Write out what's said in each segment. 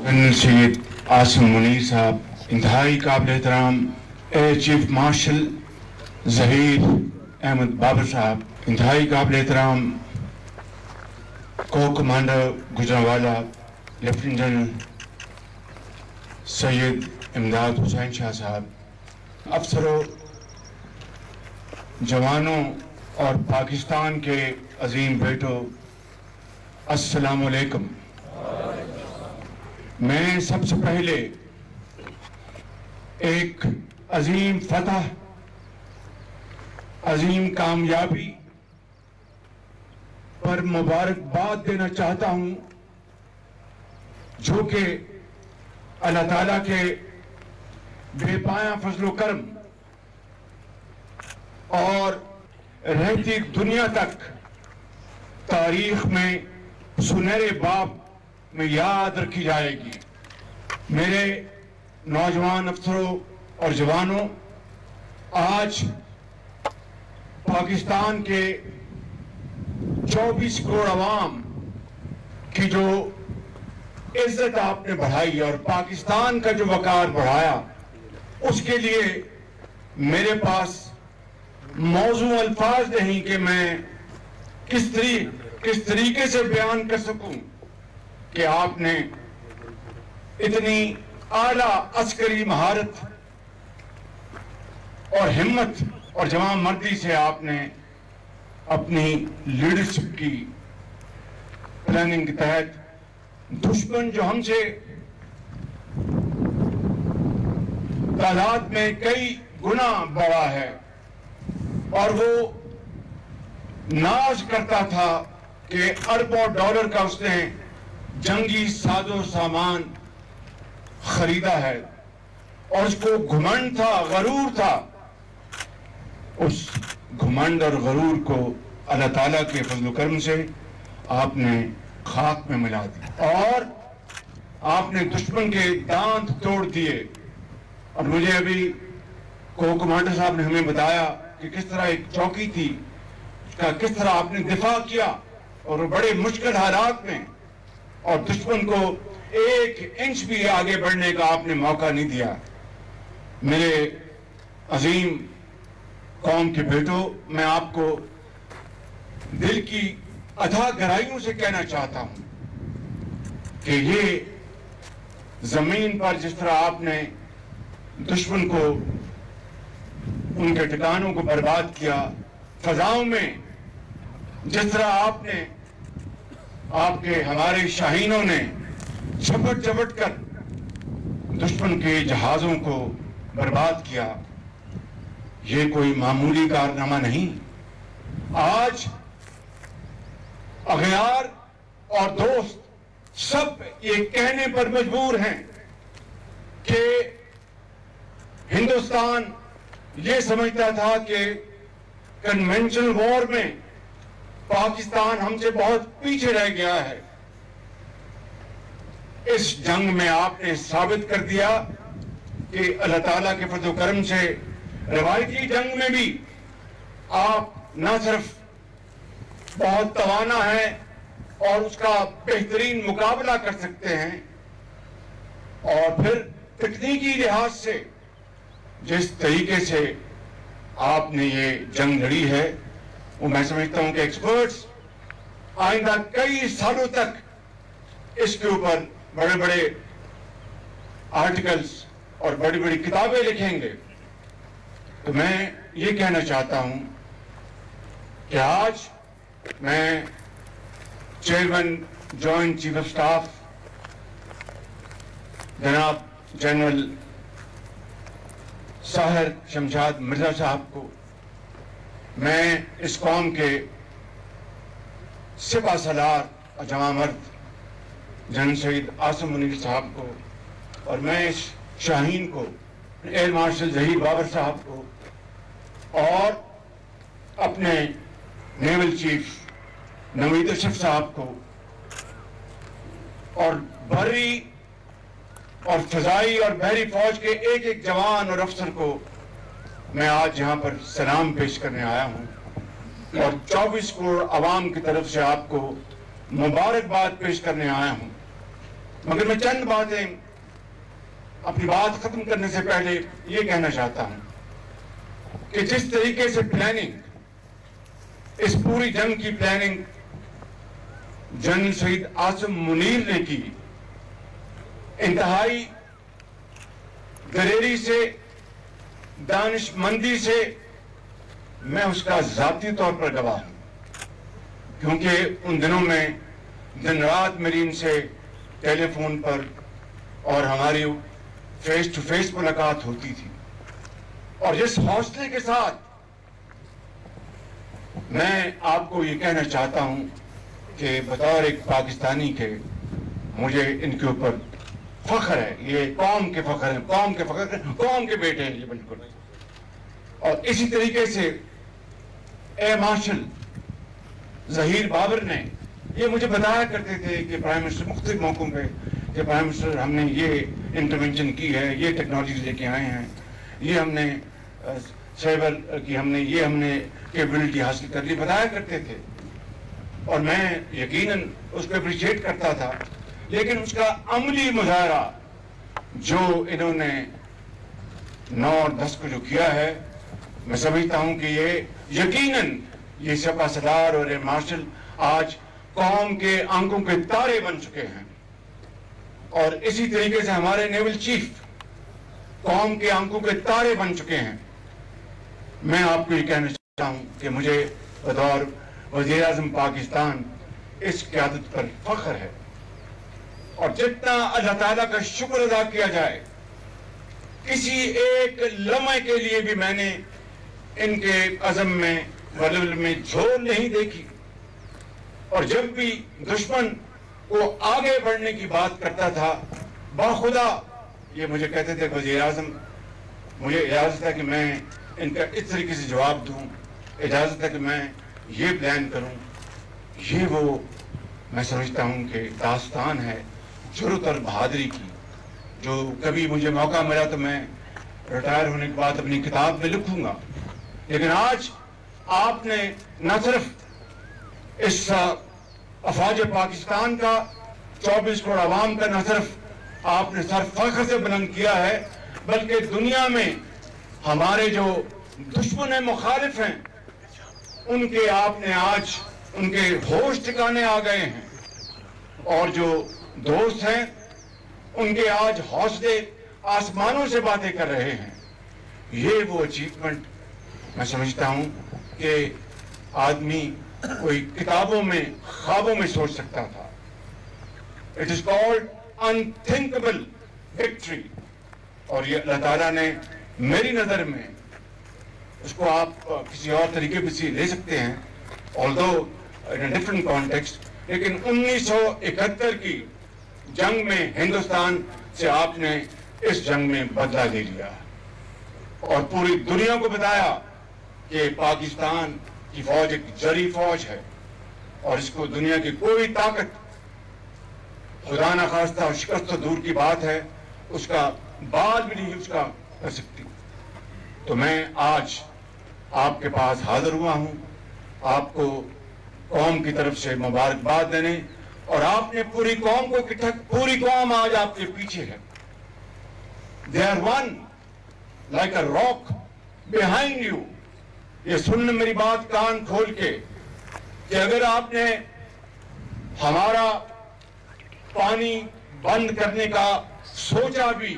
General Syed Asim Munir साहब, इंतहाई काबिल एहतराम air chief marshal Zaheer Ahmed Babar साहब, इंतहाई काबिल एहतराम को commander Gujranwala lieutenant general Syed Imdad Hussain Shah साहब, अफसरों, जवानों और पाकिस्तान के अजीम बेटों, अस्सलाम वालेकुम। मैं सबसे पहले एक अजीम फतह, अजीम कामयाबी पर मुबारकबाद देना चाहता हूं, जो कि अल्लाह ताला के बेपाया फजलो करम और रहती दुनिया तक तारीख में सुनहरे बाब में याद रखी जाएगी। मेरे नौजवान अफसरों और जवानों, आज पाकिस्तान के 24 करोड़ अवाम की जो इज्जत आपने बढ़ाई और पाकिस्तान का जो वकार बढ़ाया, उसके लिए मेरे पास मौजू अल्फाज नहीं कि मैं किस तरीके से बयान कर सकूं कि आपने इतनी आला अस्करी महारत और हिम्मत और जवान मर्दी से आपने अपनी लीडरशिप की प्लानिंग के तहत दुश्मन जो हमसे तादाद में कई गुना बड़ा है और वो नाज करता था कि अरबों डॉलर का उसने जंगी साजो सामान खरीदा है और उसको घुमंड था, गरूर था, उस घुमंड और गरूर को अल्लाह ताला के फजल करम से आपने खाक में मिला दिया और आपने दुश्मन के दांत तोड़ दिए। और मुझे अभी को कमांडर साहब ने हमें बताया कि किस तरह एक चौकी थी, उसका किस तरह आपने दिफा किया और बड़े मुश्किल हालात में, और दुश्मन को एक इंच भी आगे बढ़ने का आपने मौका नहीं दिया। मेरे अजीम कौम के बेटों, मैं आपको दिल की अथाह गहराइयों से कहना चाहता हूं कि ये जमीन पर जिस तरह आपने दुश्मन को उनके ठिकानों को बर्बाद किया, फजाओं में जिस तरह आपके हमारे शाहीनों ने झपट झपट कर दुश्मन के जहाजों को बर्बाद किया, ये कोई मामूली कारनामा नहीं। आज अगयार और दोस्त सब ये कहने पर मजबूर हैं कि हिंदुस्तान ये समझता था कि कन्वेंशनल वॉर में पाकिस्तान हमसे बहुत पीछे रह गया है। इस जंग में आपने साबित कर दिया कि अल्लाह ताला के फजल करम से रवायती जंग में भी आप न सिर्फ बहुत तवाना है और उसका बेहतरीन मुकाबला कर सकते हैं, और फिर तकनीकी लिहाज से जिस तरीके से आपने ये जंग लड़ी है, वो मैं समझता हूं कि एक्सपर्ट्स आइंदा कई सालों तक इसके ऊपर बड़े बड़े आर्टिकल्स और बड़ी बड़ी किताबें लिखेंगे। तो मैं ये कहना चाहता हूं कि आज मैं chairman joint chief of staff जनाब जनरल साहिर शमशाद मिर्जा साहब को, मैं इस कौम के सिपा सलार और जवां मर्द जनरल सैयद आसिम मुनीर साहब को, और मैं इस शाहीन को, एयर मार्शल जहीर बाबर साहब को, और अपने नेवल चीफ नवीद अशरफ साहब को, और बर्री और फजाई और बहरी फौज के एक एक जवान और अफसर को मैं आज यहाँ पर सलाम पेश करने आया हूँ और 24 करोड़ आवाम की तरफ से आपको मुबारकबाद पेश करने आया हूँ। مگر میں چند باتیں اپنی بات ختم کرنے سے پہلے یہ کہنا چاہتا ہوں کہ جس طریقے سے پلاننگ، اس پوری جنگ کی پلاننگ جنرل شہید عاصم منیر نے کی، انتہائی دلیری سے، دانش مندی سے، میں اس کا ذاتی طور پر گواہ ہوں، کیونکہ ان دنوں میں دن رات میری ان سے ٹیلی فون پر اور ہماری فیس ٹو فیس ملاقات ہوتی تھی، اور جس حوصلے کے ساتھ میں آپ کو یہ کہنا چاہتا ہوں کہ بطور ایک پاکستانی کے مجھے ان کے اوپر فخر ہے، یہ قوم کے فخر ہیں، قوم کے فخر ہیں، قوم کے بیٹے ہیں یہ بالکل. اور اسی طریقے سے اے مارشل ظہیر بابر نے یہ مجھے بتایا کرتے تھے کہ پرائم منسٹر مختلف موقعوں پہ کہ پرائم منسٹر ہم نے یہ انٹرونشن کی ہے، یہ ٹیکنالوجیز لے کے آئے ہیں، یہ ہم نے سائبر کی ہم نے کیپبلٹی حاصل کر لی، بتایا کرتے تھے، اور میں یقیناً اس کو اپریشیٹ کرتا تھا. لیکن اس کا عملی مظاہرہ جو انہوں نے 9 اور 10 کو جو کیا ہے، میں سمجھتا ہوں کہ یہ یقیناً یہ سپہ سالار اور اے مارشل آج قوم کے آنکھوں کے تارے بن چکے ہیں، اور اسی طریقے سے ہمارے نیول چیف قوم کے آنکھوں کے تارے بن چکے ہیں. میں آپ کو یہ کہنا چاہتا ہوں کہ مجھے بطور وزیر اعظم پاکستان اس قیادت پر فخر ہے، اور جتنا اللہ تعالیٰ کا شکر ادا کیا جائے، کسی ایک لمحے کے لیے بھی میں نے ان کے عزم میں ولول میں جھول نہیں دیکھی. اور جب بھی دشمن کو آگے بڑھنے کی بات کرتا تھا، باخدا یہ مجھے کہتے تھے وزیر اعظم مجھے اجازت ہے کہ میں ان کا اس طریقے سے جواب دوں، اجازت ہے کہ میں یہ پلان کروں. یہ وہ میں سمجھتا ہوں کہ داستان ہے جرأت اور بہادری کی، جو کبھی مجھے موقع ملا تو میں ریٹائر ہونے کے بعد اپنی کتاب میں لکھوں گا. لیکن آج آپ نے نہ صرف اس افواج پاکستان کا 24 کروڑ عوام کا نہ صرف آپ نے سر فخر سے بلند کیا ہے، بلکہ دنیا میں ہمارے جو دشمن ہیں، مخالف ہیں، ان کے آپ نے آج ان کے ہوش ٹھکانے آ گئے ہیں، اور جو دوست ہیں ان کے آج حوصلے آسمانوں سے باتیں کر رہے ہیں. یہ وہ اچیومنٹ میں سمجھتا ہوں کہ آدمی کوئی کتابوں میں خوابوں میں سوچ سکتا تھا. اٹ از کالڈ انتھنکبل وکٹری، اور یہ اللہ تعالیٰ نے میری نظر میں اس کو آپ کسی اور طریقے پہ لے سکتے ہیں although in a different context، لیکن 1971 کی جنگ میں ہندوستان سے آپ نے اس جنگ میں بدلہ لے لیا اور پوری دنیا کو بتایا کہ پاکستان کی فوج ایک جری فوج ہے، اور اس کو دنیا کی کوئی طاقت خدا نہ خواستہ اور شکست تو دور کی بات ہے، اس کا بال بھی نہیں اس کا کر سکتی. تو میں آج آپ کے پاس حاضر ہوا ہوں آپ کو قوم کی طرف سے مبارکباد دینے، اور آپ نے پوری قوم کو پوری قوم آج آپ کے پیچھے ہے. They are one like a rock behind you. یہ سننے میری بات کان کھول کے کہ اگر آپ نے ہمارا پانی بند کرنے کا سوچا بھی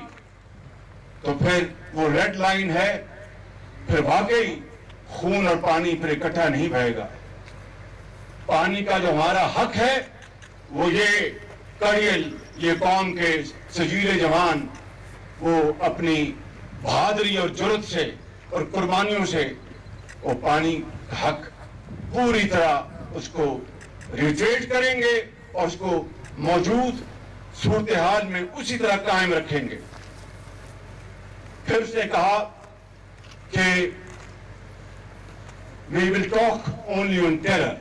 تو پھر وہ ریڈ لائن ہے، پھر واقعی خون اور پانی پھر اکٹھا نہیں بہے گا. پانی کا جو ہمارا حق ہے وہ یہ کڑیل، یہ قوم کے سجیلے جوان وہ اپنی بہادری اور جرأت سے اور قربانیوں سے وہ پانی کا حق پوری طرح اس کو ریٹریٹ کریں گے اور اس کو موجود صورتحال میں اسی طرح قائم رکھیں گے. پھر اس نے کہا کہ we will talk only on terror.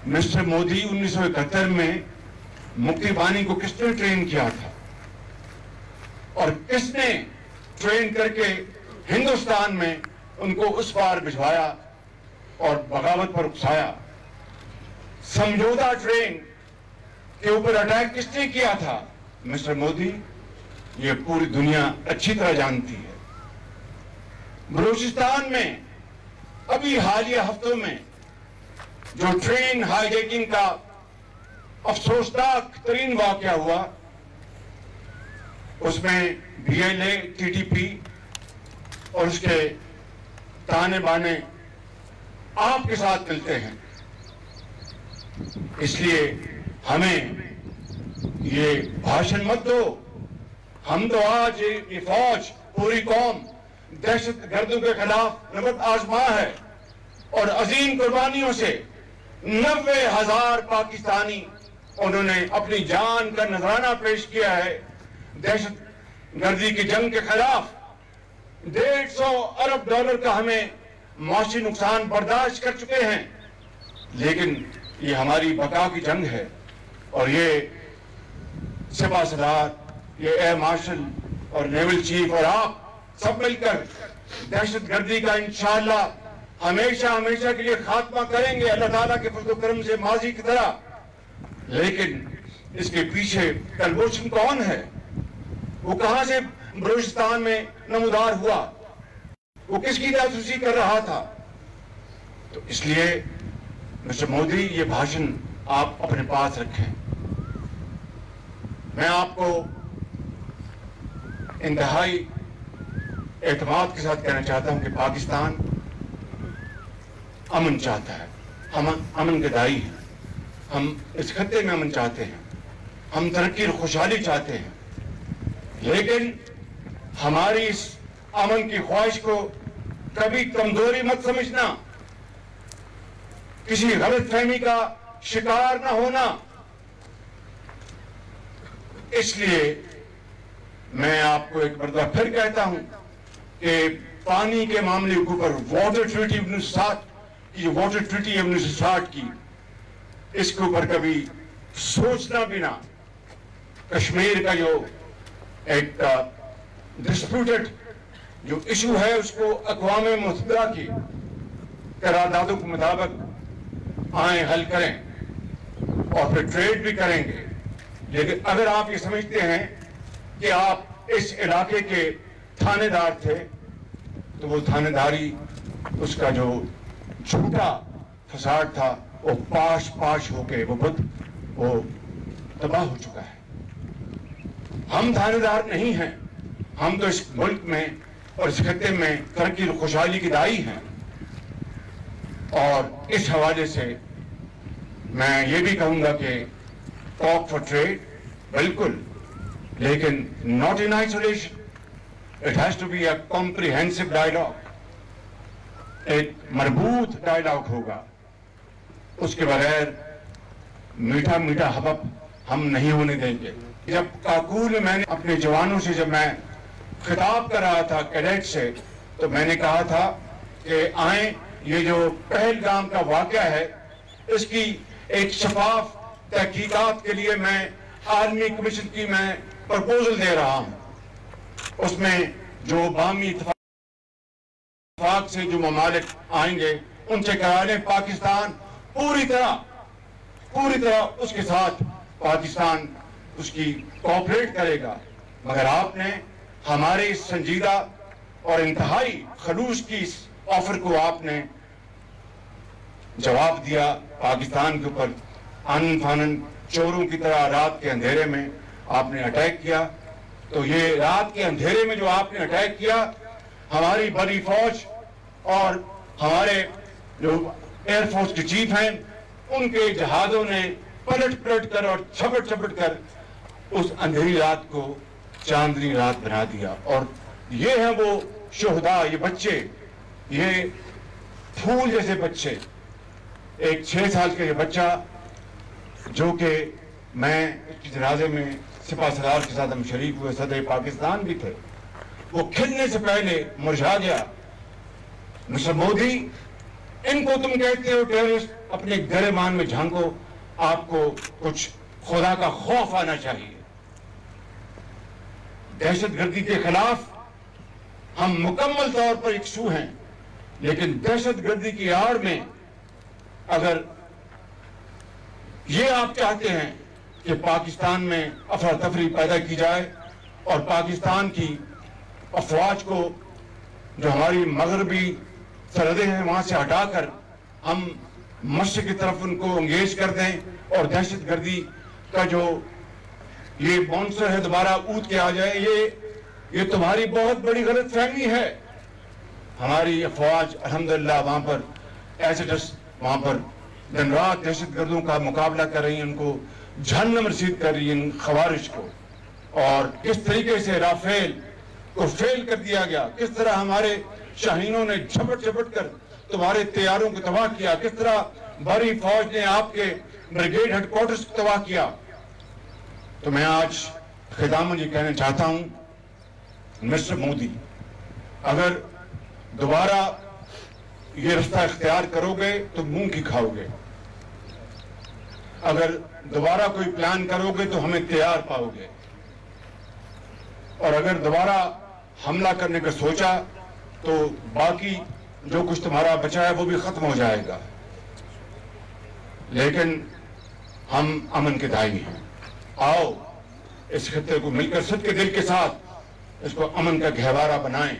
Mister Modi 1971 میں مکتی بانی کو کس نے ٹرین کیا تھا اور کس نے ٹرین کر کے ہندوستان میں ان کو اس پار بھجوایا اور بغاوت پر اکسایا. سمجھوتا ٹرین के ऊपर अटैक किसने किया था, मिस्टर मोदी, ये पूरी दुनिया अच्छी तरह जानती है। बलूचिस्तान में अभी हालिया हफ्तों में जो ट्रेन हाईजैकिंग का अफसोसनाक तरीन वाकया हुआ, उसमें BLA, TTP और उसके ताने बाने आपके साथ मिलते हैं। इसलिए हमें ये भाषण मत दो। हम तो आज ये फौज, पूरी कौम दहशत गर्दों के खिलाफ नबर्द आजमा है और अजीम कुर्बानियों से 90,000 पाकिस्तानी उन्होंने अपनी जान का नजराना पेश किया है। दहशत गर्दी की जंग के खिलाफ $150 अरब का हमें माशी नुकसान बर्दाश्त कर चुके हैं, लेकिन ये हमारी बका की जंग है। और ये सिपा सलार, ये एयर मार्शल और नेवल चीफ और आप सब मिलकर दहशत गर्दी का इंशाअल्लाह हमेशा हमेशा के लिए खात्मा करेंगे, अल्लाह ताला के फज़ल करम से, माजी की तरह। लेकिन इसके पीछे कलबोशन कौन है, वो कहां से बलूचिस्तान में नमूदार हुआ, वो किसकी जासूसी कर रहा था? तो इसलिए मिस्टर मोदी, ये भाषण आप अपने पास रखें। मैं आपको इंतहाई एतमाद के साथ कहना चाहता हूं कि पाकिस्तान अमन चाहता है, हम अमन के दाई हैं। हम इस खत्ते में अमन चाहते हैं, हम तरक्की और खुशहाली चाहते हैं, लेकिन हमारी इस अमन की ख्वाहिश को कभी कमजोरी मत समझना, किसी गलत फहमी का शिकार न होना। इसलिए मैं आपको एक मरतबा फिर कहता हूं कि पानी के मामले के ऊपर वाटर ट्रीटी 1960 की, जो वाटर ट्रीटी है 1960 की, इसके ऊपर कभी सोचना भी ना। कश्मीर का जो एक डिस्प्यूटेड जो इशू है, उसको अक़वाम मुत्तहिदा की करारदादों के मुताबिक आए हल करें और फिर ट्रेड भी करेंगे। लेकिन अगर आप ये समझते हैं कि आप इस इलाके के थानेदार थे, तो वो थानेदारी, उसका जो झूठा फसाद था, वो पाश होके वो तबाह हो चुका है। हम थानेदार नहीं हैं, हम तो इस मुल्क में और इस खत्ते में तरक्की और खुशहाली की दाई हैं। और इस हवाले से मैं ये भी कहूंगा कि टॉक फॉर ट्रेड बिल्कुल, लेकिन not in isolation, it has to be a comprehensive dialogue, एक मजबूत डायलॉग होगा। उसके बगैर मीठा मीठा हबब हम नहीं होने देंगे। जब काकूल में मैंने अपने जवानों से जब मैं खिताब कर रहा था कैडेट से, तो मैंने कहा था कि आए, ये जो पहलगाम का वाकया है, इसकी एक शफाफ तहकीकात के लिए मैं आर्मी कमीशन की मैं प्रपोजल दे रहा हूं। उसमें जो बामी इत्तेफाक से जो ममालिक आएंगे, उनसे करा लें। पाकिस्तान पूरी तरह उसके साथ पाकिस्तान उसकी कोऑपरेट करेगा। मगर आपने हमारे इस संजीदा और इंतहाई खलूस की इस ऑफर को आपने जवाब दिया। पाकिस्तान के ऊपर आनन फानन चोरों की तरह रात के अंधेरे में आपने अटैक किया। तो ये रात के अंधेरे में जो आपने अटैक किया, हमारी बड़ी फौज और हमारे जो एयरफोर्स के चीफ हैं, उनके जहाजों ने पलट कर और छपट कर उस अंधेरी रात को चांदनी रात बना दिया। और ये हैं वो शोहदा, ये बच्चे, ये फूल जैसे बच्चे। एक 6 साल का ये बच्चा जो कि मैं इसके जनाजे में सिपा सलार के साथ हम शरीक हुए, सदर पाकिस्तान भी थे, वो खिलने से पहले मुरझा गया। मिस्टर मोदी, इनको तुम कहते हो टेररिस्ट, अपने गिरेबान में झांको, आपको कुछ खुदा का खौफ आना चाहिए। दहशतगर्दी के खिलाफ हम मुकम्मल तौर पर इकसू हैं, लेकिन दहशतगर्दी की आड़ में अगर ये आप चाहते हैं کہ پاکستان میں افراتفری پیدا کی جائے اور پاکستان کی افواج کو جو ہماری مغربی سرحدیں ہیں وہاں سے ہٹا کر ہم مشرق کی طرف ان کو انگیج کر دیں اور دہشت گردی کا جو یہ مونسٹر ہے دوبارہ اود کے آ جائے. یہ تمہاری بہت بڑی غلط فہمی ہے. ہماری افواج الحمدللہ وہاں پر ایسڈس وہاں پر دن رات دہشت گردوں کا مقابلہ کر رہی ہیں, ان کو جہنم رسید کر رہی ہیں ان خوارج کو. اور کس طریقے سے رافیل کو فیل کر دیا گیا, کس طرح ہمارے شاہینوں نے جھپٹ کر تمہارے طیاروں کو تباہ کیا, کس طرح بھاری فوج نے آپ کے بریگیڈ ہیڈ کوارٹرز کو تباہ کیا. تو میں آج خدامت یہ کہنا چاہتا ہوں, مسٹر مودی, اگر دوبارہ یہ رستہ اختیار کرو گے تو منہ کی کھاؤ گے. اگر دوبارہ کوئی پلان کرو گے تو ہمیں تیار پاؤ گے. اور اگر دوبارہ حملہ کرنے کا سوچا تو باقی جو کچھ تمہارا بچا ہے وہ بھی ختم ہو جائے گا. لیکن ہم امن کے داعی ہیں. آؤ اس خطے کو مل کر سب کے دل کے ساتھ اس کو امن کا گہوارہ بنائیں,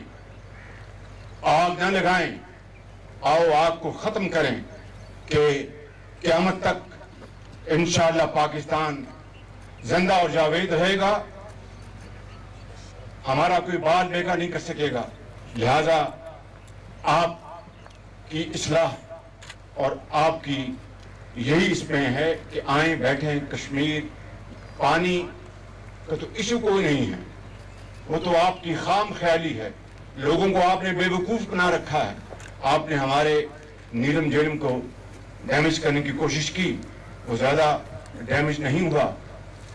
آگ نہ لگائیں. آؤ آگ کو ختم کریں کہ قیامت تک انشاءاللہ پاکستان زندہ اور جاوید رہے گا. ہمارا کوئی بال بیگا نہیں کر سکے گا. لہذا آپ کی اصلاح اور آپ کی یہی اس میں ہے کہ آئیں بیٹھیں. کشمیر پانی کا تو ایشو کوئی نہیں ہے, وہ تو آپ کی خام خیالی ہے. لوگوں کو آپ نے بے وقوف بنا رکھا ہے. آپ نے ہمارے نیلم جیلم کو ڈیمیج کرنے کی کوشش کی, وہ زیادہ ڈیمیج نہیں ہوا,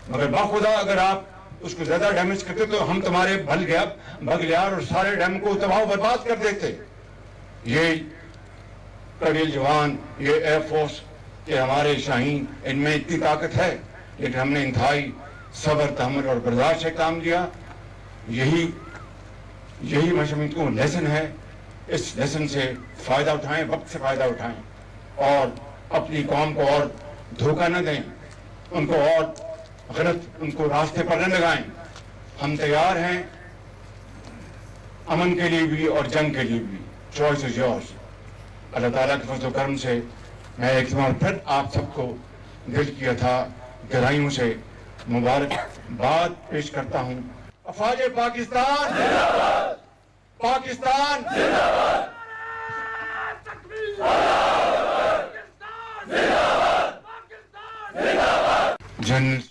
مگر باخدا اگر آپ اس کو زیادہ ڈیمیج کرتے تو ہم تمہارے بھگلیار اور سارے ڈیم کو تباہ و برباد کر دیتے. یہ کڑیل جوان, یہ ایئر فورس کے ہمارے شاہین, ان میں اتنی طاقت ہے, لیکن ہم نے انتہائی صبر تحمل اور برداشت سے کام لیا. یہی میں سمجھتا ہوں لیسن ہے. اس لیسن سے فائدہ اٹھائیں, وقت سے فائدہ اٹھائیں اور اپنی قوم کو اور دھوکہ نہ دیں, ان کو اور غلط ان کو راستے پر نہ لگائیں. ہم تیار ہیں امن کے لیے بھی اور جنگ کے لیے بھی. Choice is yours. اللہ تعالیٰ کے فضل و کرم سے میں ایک بار پھر آپ سب کو دل کی تھا گہرائیوں سے مبارکباد پیش کرتا ہوں. افواج پاکستان پاکستان جن